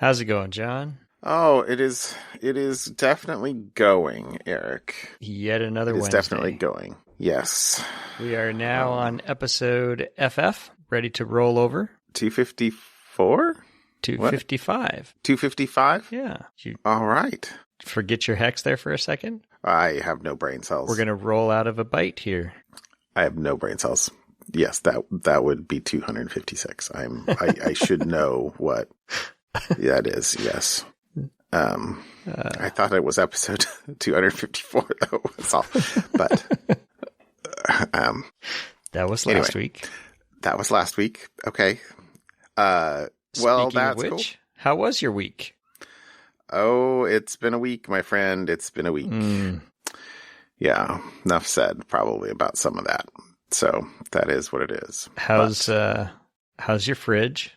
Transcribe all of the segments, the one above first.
How's it going, John? Oh, it is definitely going, Eric. Yet another It's Wednesday. definitely going. Yes. We are now on episode FF, ready to roll over. 254? 255. 255? Yeah. You All right. forget your hex there for a second? I have no brain cells. We're going to roll out of a bite here. I have no brain cells. Yes, that would be 256. I should know what that is. Yes. I thought it was episode 254 though. Was all. But that was last week. That was last week. Okay. Well, Speaking that's of which, cool. How was your week? Oh, it's been a week, my friend. It's been a week. Yeah, enough said probably about some of that. So that is what it is. How's your fridge?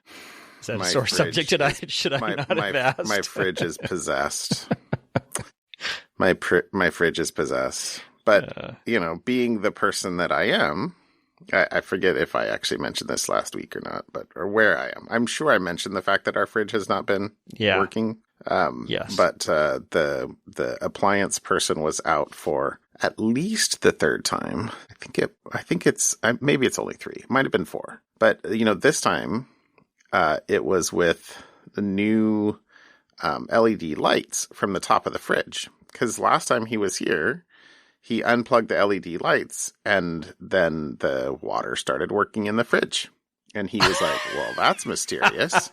Is that a sore subject? Should I not have asked? My fridge is possessed. my fridge is possessed. But, being the person that I am, I forget if I actually mentioned this last week or not, or where I am. I'm sure I mentioned the fact that our fridge has not been working. Yes. But the appliance person was out for at least the third time. I think it's maybe it's only 3. It might have been 4. But this time it was with the new LED lights from the top of the fridge. Because last time he was here, he unplugged the LED lights and then the water started working in the fridge. And he was like, well, that's mysterious.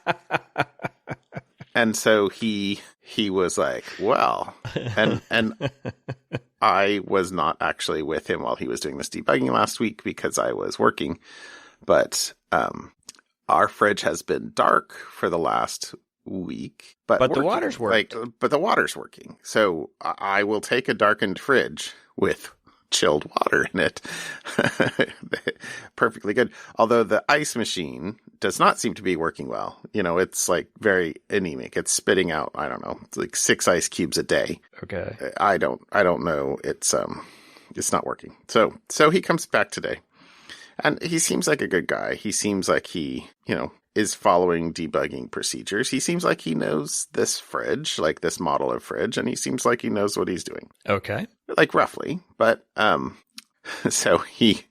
And so he was like, well, and I was not actually with him while he was doing this debugging last week because I was working. But our fridge has been dark for the last week. But the water's working. But the water's working. So I will take a darkened fridge with chilled water in it. Perfectly good. Although the ice machine does not seem to be working well. It's like very anemic. It's spitting out, I don't know, it's like 6 ice cubes a day. Okay. I don't know. It's not working. So he comes back today. And he seems like a good guy. He seems like he, is following debugging procedures. He seems like he knows this fridge, like this model of fridge, and he seems like he knows what he's doing. Okay. Like roughly. But so he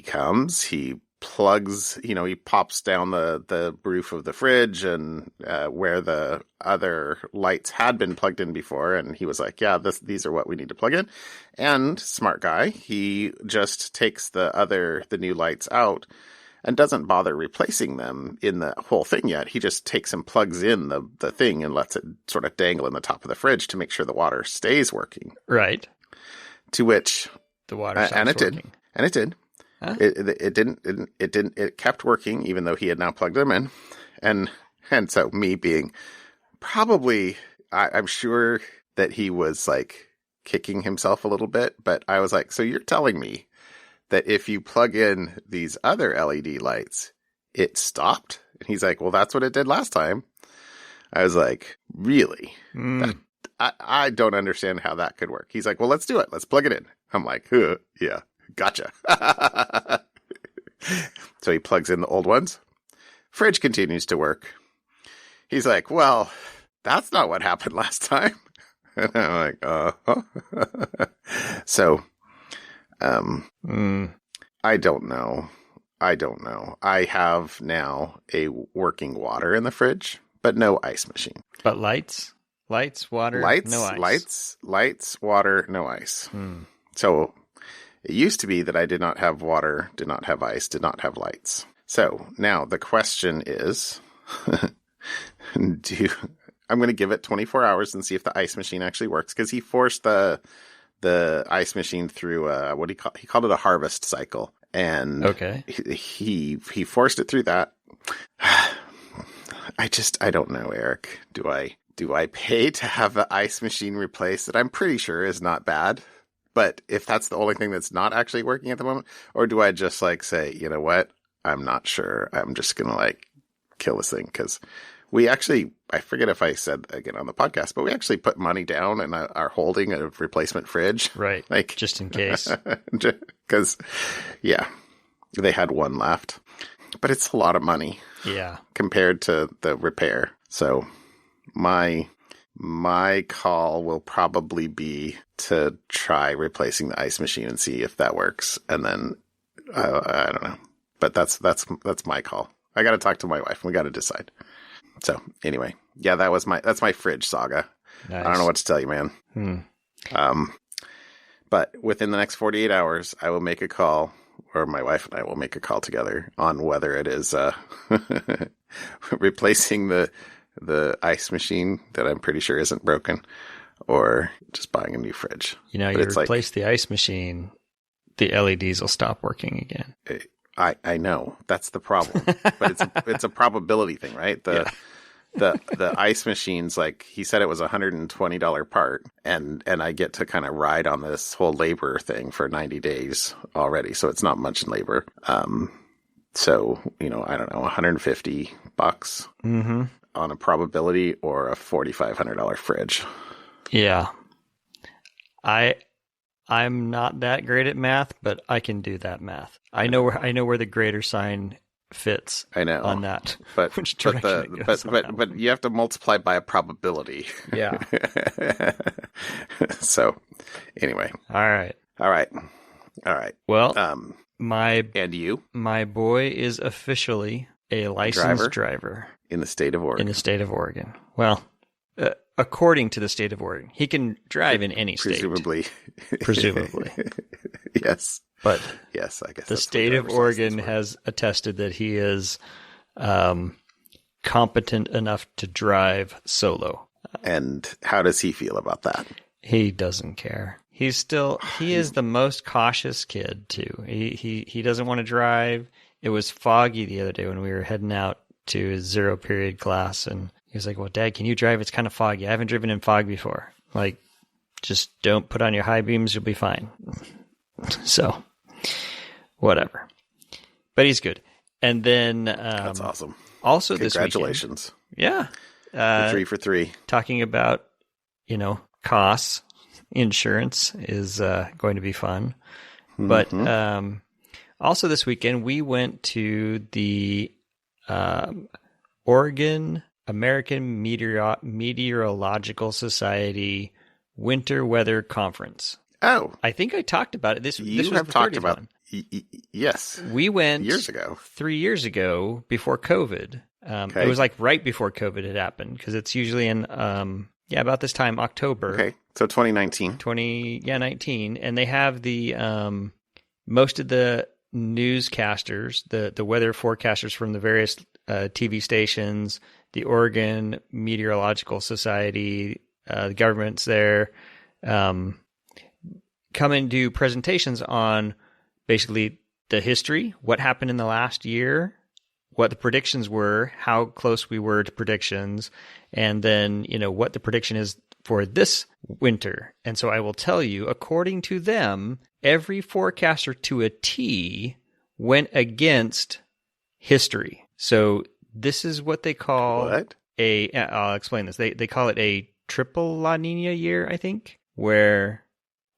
comes, he plugs, he pops down the roof of the fridge and where the other lights had been plugged in before, and he was like, yeah, these are what we need to plug in. And smart guy, he just takes the new lights out and doesn't bother replacing them in the whole thing yet. He just takes and plugs in the thing and lets it sort of dangle in the top of the fridge to make sure the water stays working. Right. To which the water stops working. And it did. Huh? It didn't. It kept working even though he had now plugged them in. And so me being probably, I'm sure that he was like kicking himself a little bit, but I was like, so you're telling me that if you plug in these other LED lights, it stopped? And he's like, well, that's what it did last time. I was like, really? I don't understand how that could work. He's like, well, let's do it. Let's plug it in. I'm like, yeah, gotcha. So he plugs in the old ones. Fridge continues to work. He's like, well, that's not what happened last time. And I'm like, So, I don't know. I have now a working water in the fridge, but no ice machine. But lights, water, no ice. Lights, water, no ice. So it used to be that I did not have water, did not have ice, did not have lights. So now the question is, I'm going to give it 24 hours and see if the ice machine actually works, because he forced the ice machine through he called it a harvest cycle, and okay, he forced it through that. I don't know, Eric. Do I pay to have the ice machine replaced that I'm pretty sure is not bad? But if that's the only thing that's not actually working at the moment, or do I just like say, you know what? I'm not sure. I'm just going to like kill this thing, because we actually, I forget if I said again on the podcast, but we actually put money down and are holding a replacement fridge. Right. Like just in case. Because, yeah, they had one left. But it's a lot of money. Yeah. Compared to the repair. So my call will probably be to try replacing the ice machine and see if that works. And then I don't know, but that's my call. I got to talk to my wife. We got to decide. So anyway, yeah, that's my fridge saga. Nice. I don't know what to tell you, man. But within the next 48 hours, I will make a call, or my wife and I will make a call together on whether it is replacing the ice machine that I'm pretty sure isn't broken, or just buying a new fridge. You know, but you replace the ice machine, the LEDs will stop working again. I know that's the problem, but it's a probability thing, right? The ice machine's like, he said it was $120 part, and I get to kind of ride on this whole labor thing for 90 days already, so it's not much in labor. So I don't know, $150 on a probability, or a $4,500 fridge. Yeah, I'm not that great at math, but I can do that math. I know where the greater sign fits. I know on that. But but you have to multiply by a probability. Yeah. So anyway. All right. Well, my boy is officially a licensed driver in the state of Oregon. Well, according to the state of Oregon, he can drive in any state. Presumably. Yes. But yes, I guess the state of Oregon has attested that he is competent enough to drive solo. And how does he feel about that? He doesn't care. He is the most cautious kid too. He doesn't want to drive. It was foggy the other day when we were heading out to his 0 period class, and he was like, "Well, Dad, can you drive? It's kind of foggy. I haven't driven in fog before." Like, just don't put on your high beams. You'll be fine. So, whatever. But he's good. And then that's awesome. Also, congratulations. This weekend, yeah, 3 for 3. Talking about costs, insurance is going to be fun. But also this weekend we went to the Oregon American Meteorological Society Winter Weather Conference. Oh, I think I talked about it. This was have the talked about. one. Yes, we went years ago, 3 years ago, before COVID. Okay. It was like right before COVID had happened, because it's usually in about this time, October. Okay, so 2019. 19, and they have the most of the newscasters, the weather forecasters from the various TV stations, the Oregon Meteorological Society, the government's there. Come and do presentations on basically the history, what happened in the last year, what the predictions were, how close we were to predictions, and then, what the prediction is for this winter. And so I will tell you, according to them, every forecaster to a T went against history. So this is what they call I'll explain this. They call it a triple La Nina year, I think,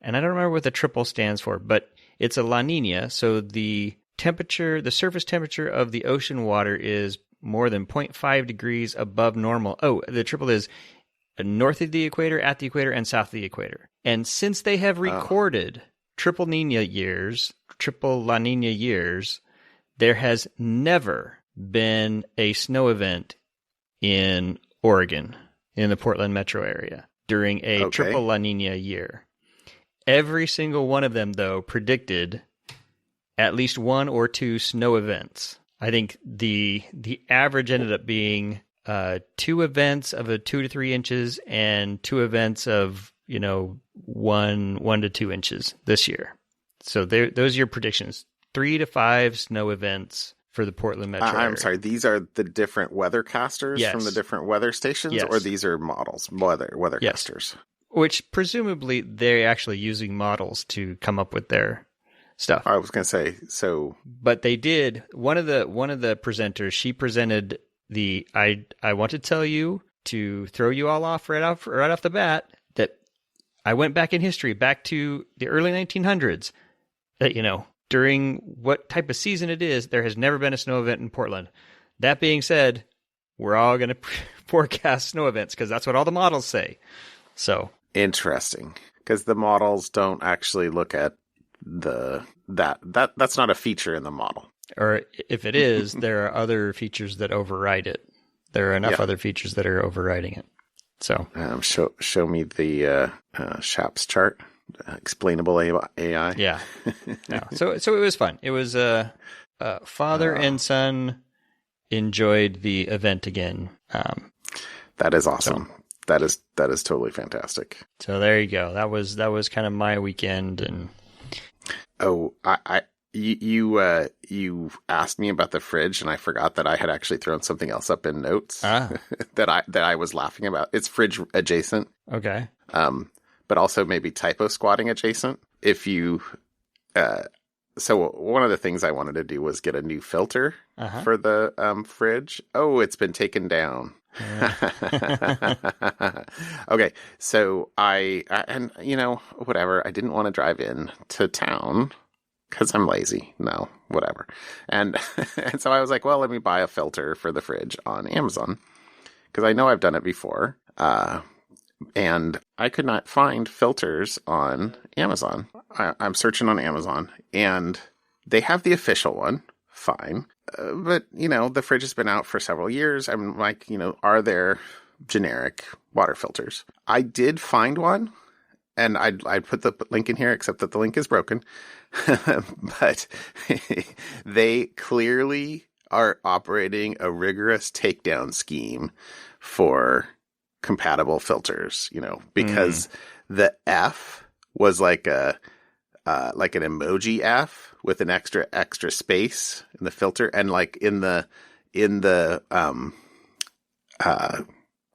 and I don't remember what the triple stands for, but it's a La Nina. So the surface temperature of the ocean water is more than 0.5 degrees above normal. Oh, the triple is north of the equator, at the equator, and south of the equator. And since they have recorded triple La Nina years, there has never been a snow event in Oregon, in the Portland metro area, during a triple La Nina year. Every single one of them, though, predicted at least 1 or 2 snow events. I think the average ended up being 2 events of 2 to 3 inches and 2 events of 1 to 2 inches this year. So those are your predictions: 3 to 5 snow events for the Portland metro area. I'm sorry, these are the different weathercasters from the different weather stations, or these are models, weathercasters? Which presumably they're actually using models to come up with their stuff. I was going to say, so. But they did. One of the presenters, she presented I want to tell you, to throw you all off right off the bat, that I went back in history, back to the early 1900s, that, during what type of season it is, there has never been a snow event in Portland. That being said, we're all going to forecast snow events because that's what all the models say. So interesting, because the models don't actually look at that's not a feature in the model. Or if it is, there are other features that override it. There are enough other features that are overriding it. So show me the SHAPS chart, explainable AI. Yeah. No. So it was fun. It was father and son enjoyed the event again. That is awesome. So, that is totally fantastic. So there you go. That was kind of my weekend. And you asked me about the fridge, and I forgot that I had actually thrown something else up in notes that I was laughing about. It's fridge adjacent. Okay. But also maybe typo squatting adjacent. If you, so one of the things I wanted to do was get a new filter for the fridge. Oh, it's been taken down. Okay, so and whatever. I didn't want to drive in to town because I'm lazy. No, whatever. And so I was like, well, let me buy a filter for the fridge on Amazon because I know I've done it before. And I could not find filters on Amazon. I'm searching on Amazon, and they have the official one. Fine. But, the fridge has been out for several years. I'm like, are there generic water filters? I did find one, and I'd put the link in here, except that the link is broken. But they clearly are operating a rigorous takedown scheme for compatible filters, because the F was like an emoji F with an extra space in the filter, and like in the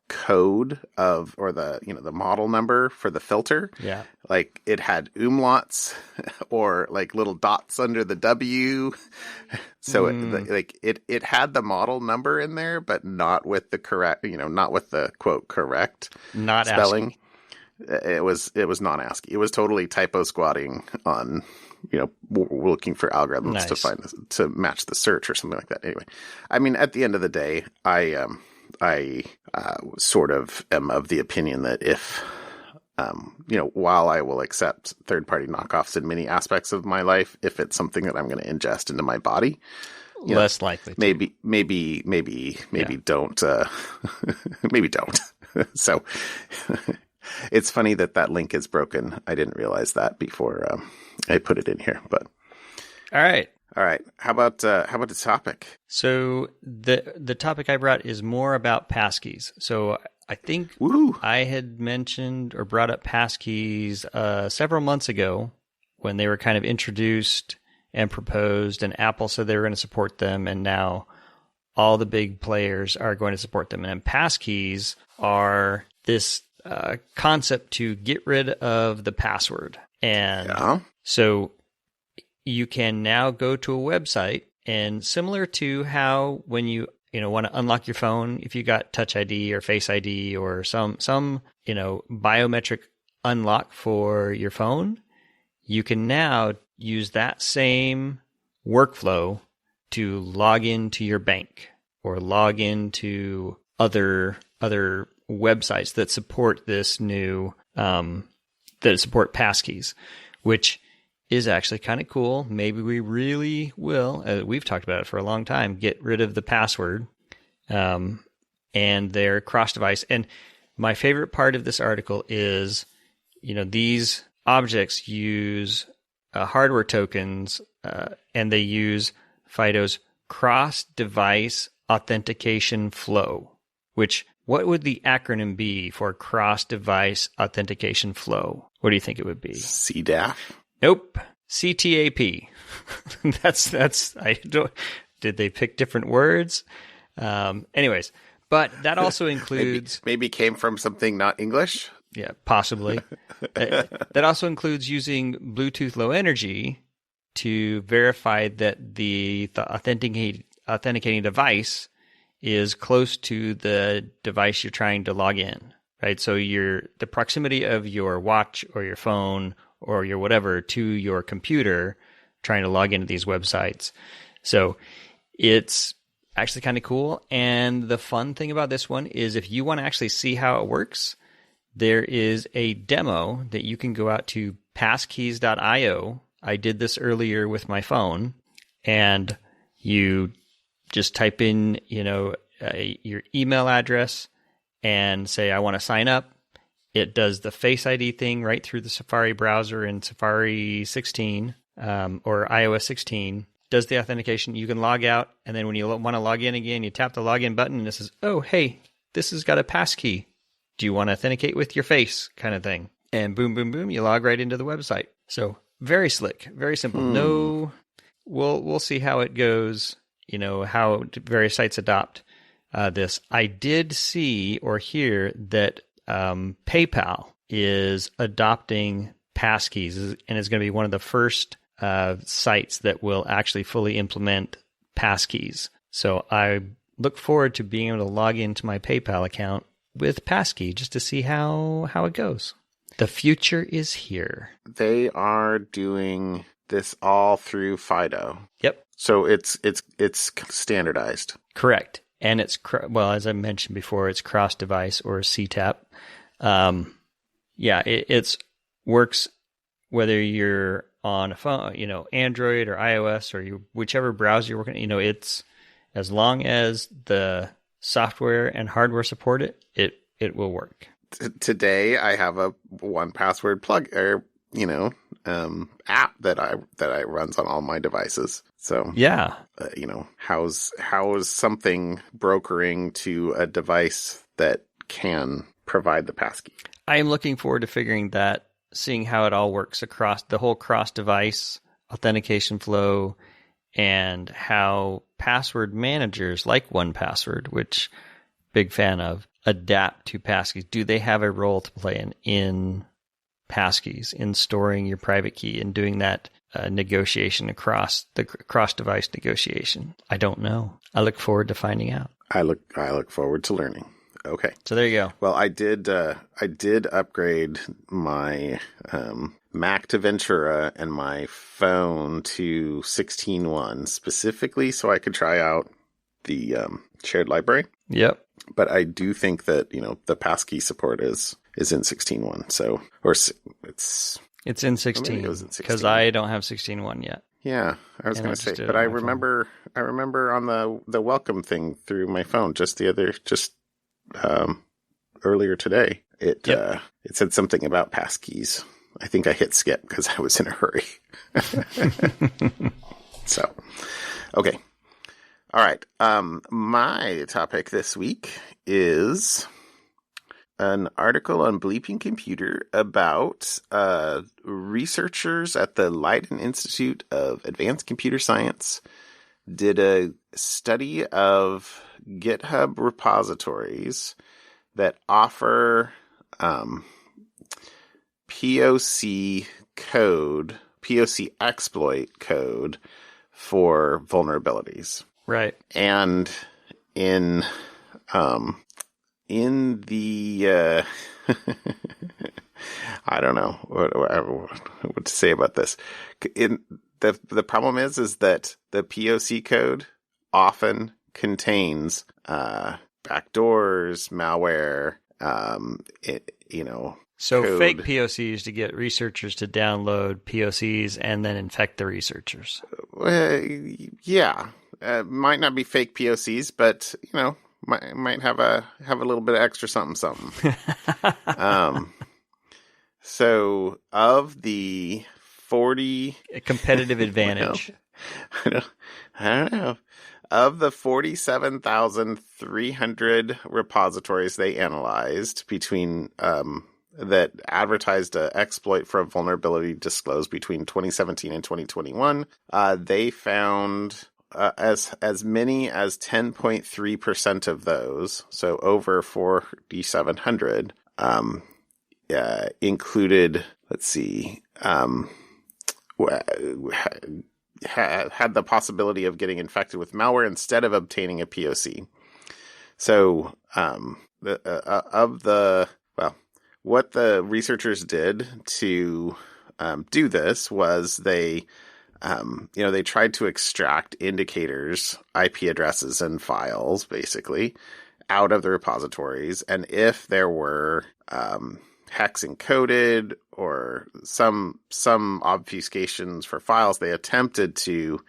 code of, or the model number for the filter, like it had umlauts or like little dots under the W. So it had the model number in there, but not with the correct, not with the quote correct not spelling. ASCII. It was not ASCII. It was totally typo squatting on, looking for algorithms to find this, to match the search or something like that. Anyway, I mean, at the end of the day, I sort of am of the opinion that if, while I will accept third-party knockoffs in many aspects of my life, if it's something that I'm going to ingest into my body, less likely. Maybe don't. Maybe don't. So it's funny that link is broken. I didn't realize that before I put it in here. But all right. How about the topic? So the topic I brought is more about passkeys. So I think I had mentioned or brought up passkeys several months ago when they were kind of introduced and proposed, and Apple said they were going to support them, and now all the big players are going to support them. And passkeys are this concept to get rid of the password. And so you can now go to a website, and similar to how when you want to unlock your phone, if you got Touch ID or Face ID or some biometric unlock for your phone, you can now use that same workflow to log into your bank or log into other websites that support this new that support passkeys, which is actually kind of cool. Maybe we really will, we've talked about it for a long time, get rid of the password, and they're cross-device. And my favorite part of this article is, these objects use hardware tokens, and they use FIDO's cross-device authentication flow, which, what would the acronym be for cross-device authentication flow? What do you think it would be? CDAF? Nope. CTAP. That's I don't. Did they pick different words? Anyways, but that also includes maybe came from something not English. Yeah, possibly. That also includes using Bluetooth Low Energy to verify that the authenticating device is close to the device you're trying to log in, right? So the proximity of your watch or your phone or your whatever to your computer trying to log into these websites. So it's actually kind of cool. And the fun thing about this one is if you want to actually see how it works, there is a demo that you can go out to passkeys.io. I did this earlier with my phone, and you just type in, your email address and say, I want to sign up. It does the Face ID thing right through the Safari browser in Safari 16 or iOS 16. Does the authentication. You can log out, and then when you want to log in again, you tap the login button, and it says, oh, hey, this has got a passkey. Do you want to authenticate with your face kind of thing? And boom, boom, boom, you log right into the website. So very slick, very simple. No, we'll see how it goes, how various sites adopt this. I did see or hear that PayPal is adopting passkeys, and is going to be one of the first sites that will actually fully implement passkeys. So I look forward to being able to log into my PayPal account with passkey just to see how it goes. The future is here. They are doing this all through FIDO. Yep. So it's standardized. Correct. And it's, as I mentioned before, it's cross-device or CTAP. It works whether you're on a phone, Android or iOS or whichever browser you're working. It's as long as the software and hardware support it will work. Today, I have a 1Password plug or app that runs on all my devices. So yeah, how's something brokering to a device that can provide the passkey? I am looking forward to seeing how it all works across the whole cross-device authentication flow, and how password managers like 1Password, which big fan of, adapt to passkeys. Do they have a role to play in passkeys, in storing your private key and doing that negotiation across the cross-device negotiation? I don't know. I look forward to finding out. I look forward to learning. Okay. So there you go. Well, I did upgrade my Mac to Ventura and my phone to 16.1 specifically so I could try out the shared library. Yep. But I do think that, the passkey support is in 16.1. So, or it's in 16 because I don't have 16.1 yet. Yeah, I was going to say, but I remember on the welcome thing through my phone earlier today, it said something about passkeys. I think I hit skip because I was in a hurry. So, okay. All right. My topic this week is an article on Bleeping Computer about researchers at the Leiden Institute of Advanced Computer Science did a study of GitHub repositories that offer POC exploit code for vulnerabilities. Right. And in the I don't know what to say about this. The problem is that the POC code often contains backdoors, malware, So code. Fake POCs to get researchers to download POCs and then infect the researchers. Yeah. Might not be fake POCs, but might have a little bit of extra something. So of the 40 a competitive advantage. I don't know. Of the 47,300 repositories they analyzed between that advertised an exploit for a vulnerability disclosed between 2017 and 2021, they found as many as 10.3% of those, so over 4,700, included, had the possibility of getting infected with malware instead of obtaining a POC. So, what the researchers did to do this was they they tried to extract indicators, IP addresses, and files, basically, out of the repositories. And if there were hex encoded or some obfuscations for files, they attempted to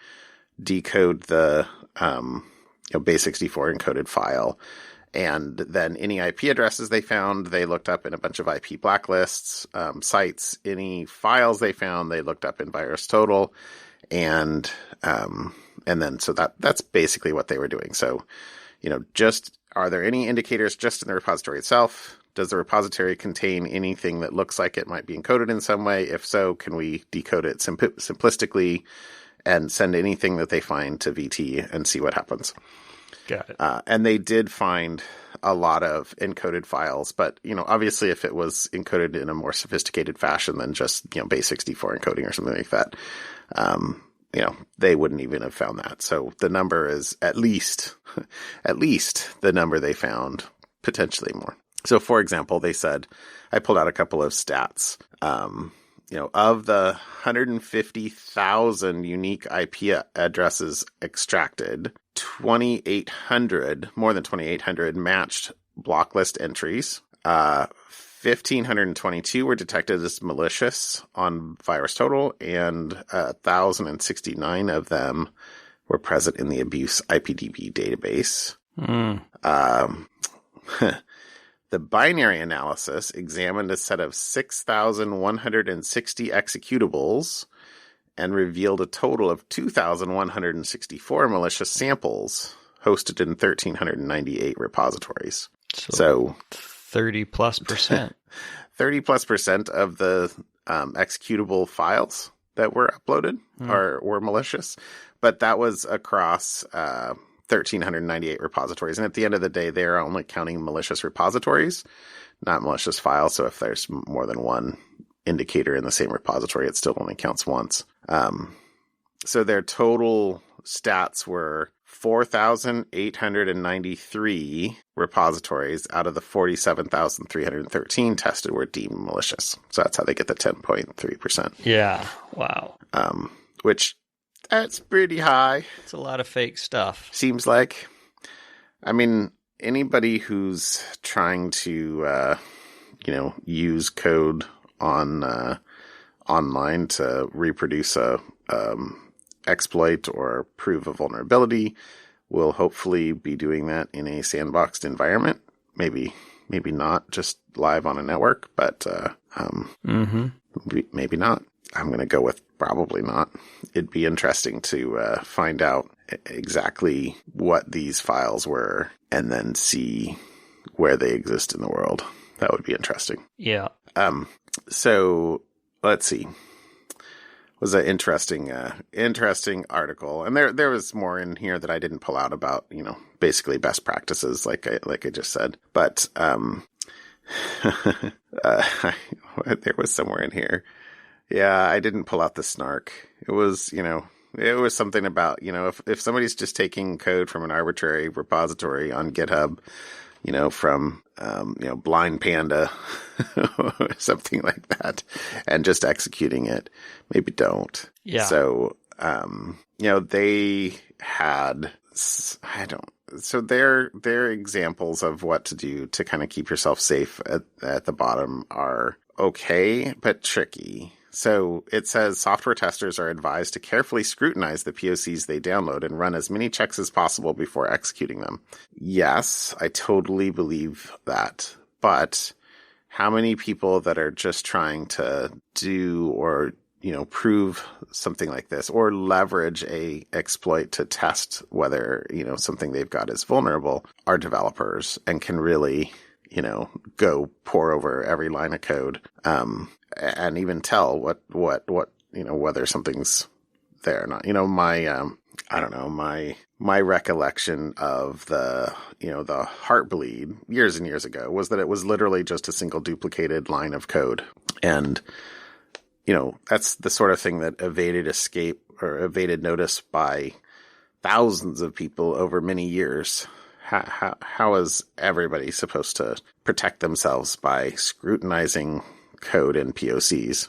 decode the base64 encoded file. And then any IP addresses they found, they looked up in a bunch of IP blacklists, sites. Any files they found, they looked up in VirusTotal. And then so that's basically what they were doing. So, just are there any indicators just in the repository itself? Does the repository contain anything that looks like it might be encoded in some way? If so, can we decode it simplistically and send anything that they find to VT and see what happens? Got it. And they did find a lot of encoded files, but, obviously if it was encoded in a more sophisticated fashion than just, base64 encoding or something like that, they wouldn't even have found that. So the number is at least the number they found, potentially more. So for example, they said, I pulled out a couple of stats, of the 150,000 unique IP addresses extracted, more than 2,800 matched block list entries. 1,522 were detected as malicious on VirusTotal, and 1,069 of them were present in the abuse IPDB database. The binary analysis examined a set of 6,160 executables and revealed a total of 2,164 malicious samples hosted in 1,398 repositories. So 30+%. 30+% of the executable files that were uploaded were malicious, but that was across 1,398 repositories. And at the end of the day, they're only counting malicious repositories, not malicious files. So if there's more than one indicator in the same repository, it still only counts once. So their total stats were 4,893 repositories out of the 47,313 tested were deemed malicious. So that's how they get the 10.3%. Yeah. Wow. Which that's pretty high. It's a lot of fake stuff. Seems like. I mean, anybody who's trying to, use code on online to reproduce a exploit or prove a vulnerability will hopefully be doing that in a sandboxed environment. Maybe not just live on a network, but maybe not. I'm going to go with probably not. It'd be interesting to find out exactly what these files were and then see where they exist in the world. That would be interesting. Yeah. So let's see. Was an interesting article, and there was more in here that I didn't pull out about, basically best practices, like I just said. But there was somewhere in here. Yeah, I didn't pull out the snark. It was, it was something about, if somebody's just taking code from an arbitrary repository on GitHub, from, Blind Panda or something like that, and just executing it, maybe don't. Yeah. So, they had, so their examples of what to do to kind of keep yourself safe at the bottom are okay, but tricky. So it says software testers are advised to carefully scrutinize the POCs they download and run as many checks as possible before executing them. Yes, I totally believe that. But how many people that are just trying to do or, prove something like this or leverage a exploit to test whether, something they've got is vulnerable are developers and can really, go pour over every line of code. And even tell what whether something's there or not. My recollection of the Heartbleed years and years ago was that it was literally just a single duplicated line of code. And, that's the sort of thing that evaded escape or evaded notice by thousands of people over many years. How is everybody supposed to protect themselves by scrutinizing code and POCs?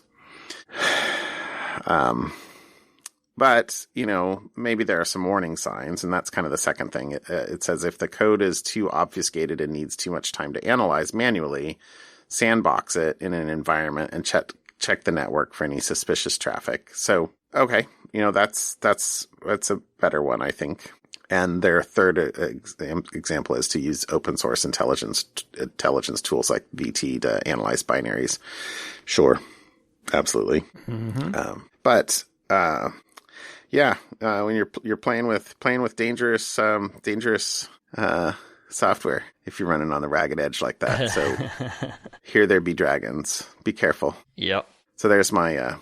But, maybe there are some warning signs, and that's kind of the second thing. It says if the code is too obfuscated and needs too much time to analyze manually, sandbox it in an environment and check the network for any suspicious traffic. So, okay, that's a better one, I think. And their third example is to use open source intelligence tools like VT to analyze binaries. Sure, absolutely. Mm-hmm. When you're playing with dangerous software, if you're running on the ragged edge like that. So here there be dragons. Be careful. Yep. So there's my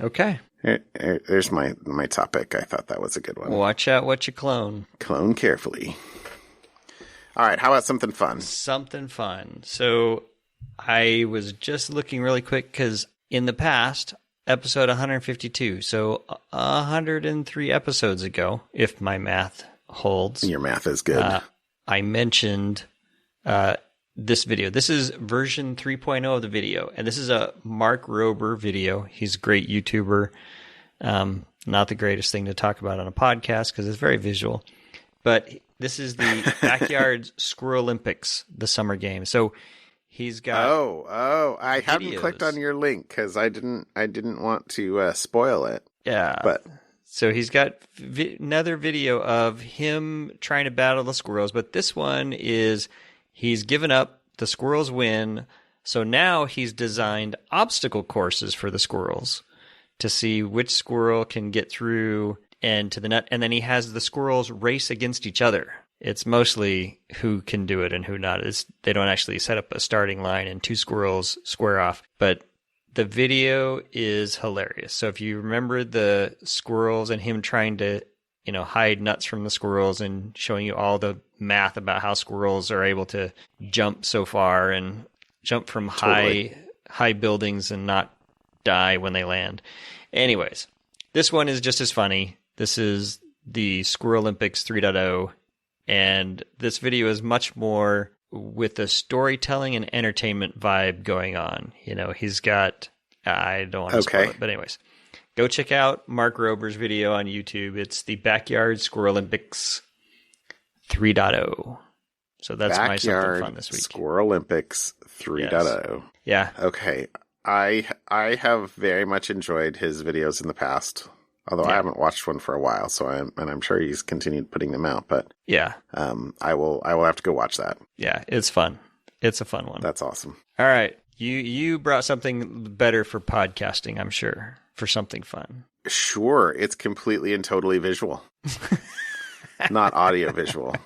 okay. There's my topic. I thought that was a good one. Watch out what you clone. Clone carefully. All right. How about something fun? Something fun. So I was just looking really quick because in the past, episode 152, so 103 episodes ago, if my math holds. Your math is good. I mentioned this video. This is version 3.0 of the video, and this is a Mark Rober video. He's a great YouTuber. Not the greatest thing to talk about on a podcast because it's very visual. But this is the Backyard Squirrelimpics, the summer game. So he's got I haven't clicked on your link because I didn't want to spoil it. Yeah. But so he's got another video of him trying to battle the squirrels, but this one is he's given up, the squirrels win, so now he's designed obstacle courses for the squirrels to see which squirrel can get through and to the net, and then he has the squirrels race against each other. It's mostly who can do it and who not. They don't actually set up a starting line and two squirrels square off, but the video is hilarious. So if you remember the squirrels and him trying to, hide nuts from the squirrels and showing you all the math about how squirrels are able to jump so far and jump from high buildings and not die when they land. Anyways, this one is just as funny. This is the Squirrelimpics 3.0, and this video is much more with a storytelling and entertainment vibe going on. He's got, I don't want to spoil it, but anyways, go check out Mark Rober's video on YouTube. It's the Backyard Squirrelimpics 3.0. So that's my something fun this week. Squirrelimpics 3.0. Yes. Yeah. Okay. I have very much enjoyed his videos in the past. Although I haven't watched one for a while, so I'm sure he's continued putting them out. But yeah, I will have to go watch that. Yeah, it's fun. It's a fun one. That's awesome. All right, you brought something better for podcasting, I'm sure, for something fun. Sure, it's completely and totally visual, not audio visual.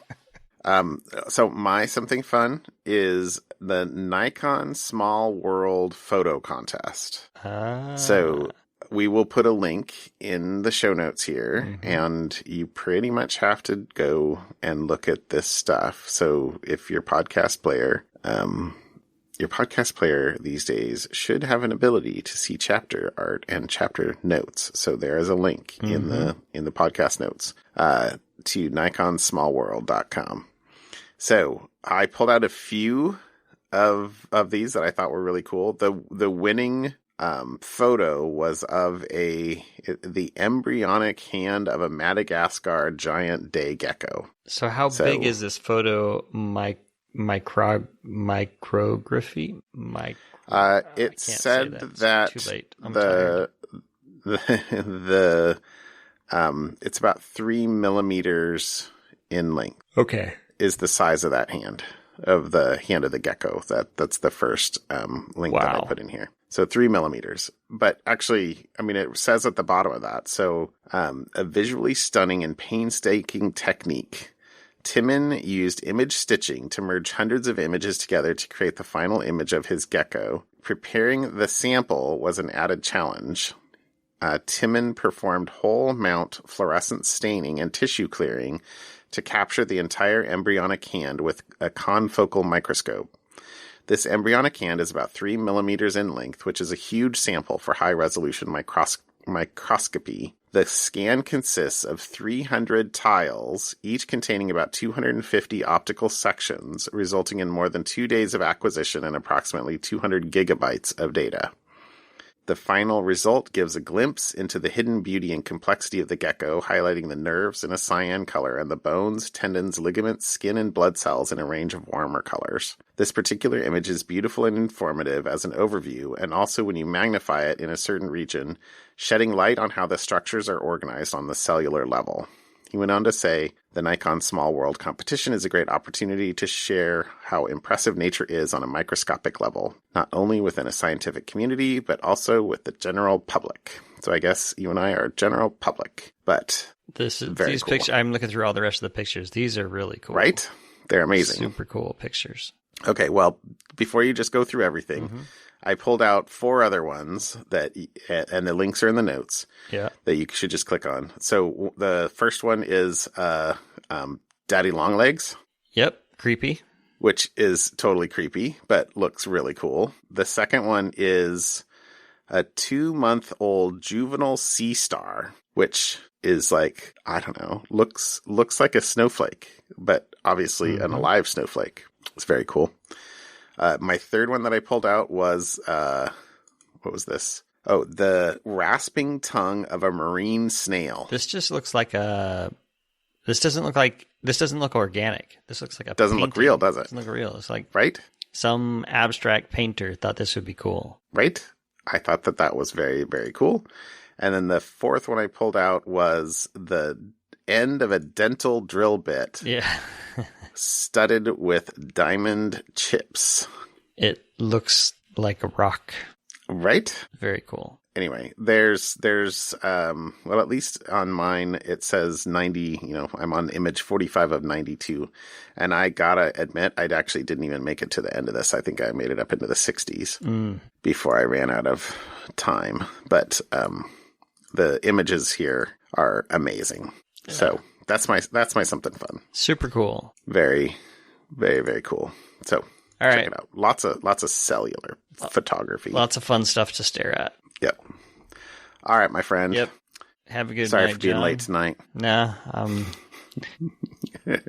So my something fun is the Nikon Small World Photo Contest. So we will put a link in the show notes here, and you pretty much have to go and look at this stuff. So if your podcast player these days should have an ability to see chapter art and chapter notes. So there is a link in the podcast notes to nikonsmallworld.com. So I pulled out a few of these that I thought were really cool. The winning photo was of the embryonic hand of a Madagascar giant day gecko. So how big is this photo? Micrography? It said that too late. I'm tired. It's about 3 millimeters in length. Okay. Is the size of that hand of the gecko. That's the first link that I put in here. So 3 millimeters. But actually, it says at the bottom of that. So a visually stunning and painstaking technique. Timon used image stitching to merge hundreds of images together to create the final image of his gecko. Preparing the sample was an added challenge. Timon performed whole mount fluorescent staining and tissue clearing to capture the entire embryonic hand with a confocal microscope. This embryonic hand is about 3 millimeters in length, which is a huge sample for high-resolution microscopy. The scan consists of 300 tiles, each containing about 250 optical sections, resulting in more than 2 days of acquisition and approximately 200 gigabytes of data. The final result gives a glimpse into the hidden beauty and complexity of the gecko, highlighting the nerves in a cyan color and the bones, tendons, ligaments, skin, and blood cells in a range of warmer colors. This particular image is beautiful and informative as an overview, and also when you magnify it in a certain region, shedding light on how the structures are organized on the cellular level. He went on to say, the Nikon Small World competition is a great opportunity to share how impressive nature is on a microscopic level, not only within a scientific community, but also with the general public. So I guess you and I are general public, but these cool. pictures, I'm looking through all the rest of the pictures. These are really cool. Right? They're amazing. Super cool pictures. Okay, well, before you just go through everything, I pulled out 4 other ones and the links are in the notes. Yeah. That you should just click on. So the first one is Daddy Longlegs. Yep. Creepy. Which is totally creepy, but looks really cool. The second one is a 2-month-old juvenile sea star, which is like, I don't know, looks like a snowflake, but obviously an alive snowflake. It's very cool. My third one that I pulled out was, what was this? Oh, the rasping tongue of a marine snail. This just looks like this doesn't look organic. This looks like a doesn't painting. Look real, does it? Doesn't look real. It's like right? Some abstract painter thought this would be cool. Right? I thought that was very, very cool. And then the fourth one I pulled out was the end of a dental drill bit. Yeah. Studded with diamond chips. It looks like a rock. Right? Very cool. Anyway, there's well, at least on mine, it says 90, I'm on image 45 of 92. And I gotta admit, I actually didn't even make it to the end of this. I think I made it up into the 60s before I ran out of time. But the images here are amazing. Yeah. So that's my something fun. Super cool. Very, very, very cool. So all right. Check it out. Lots of cellular photography. Lots of fun stuff to stare at. Yep. All right, my friend. Yep. Have a good night, Sorry for being John. late tonight. Nah,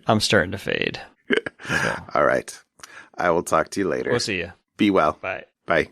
I'm starting to fade. So. All right. I will talk to you later. We'll see you. Be well. Bye. Bye.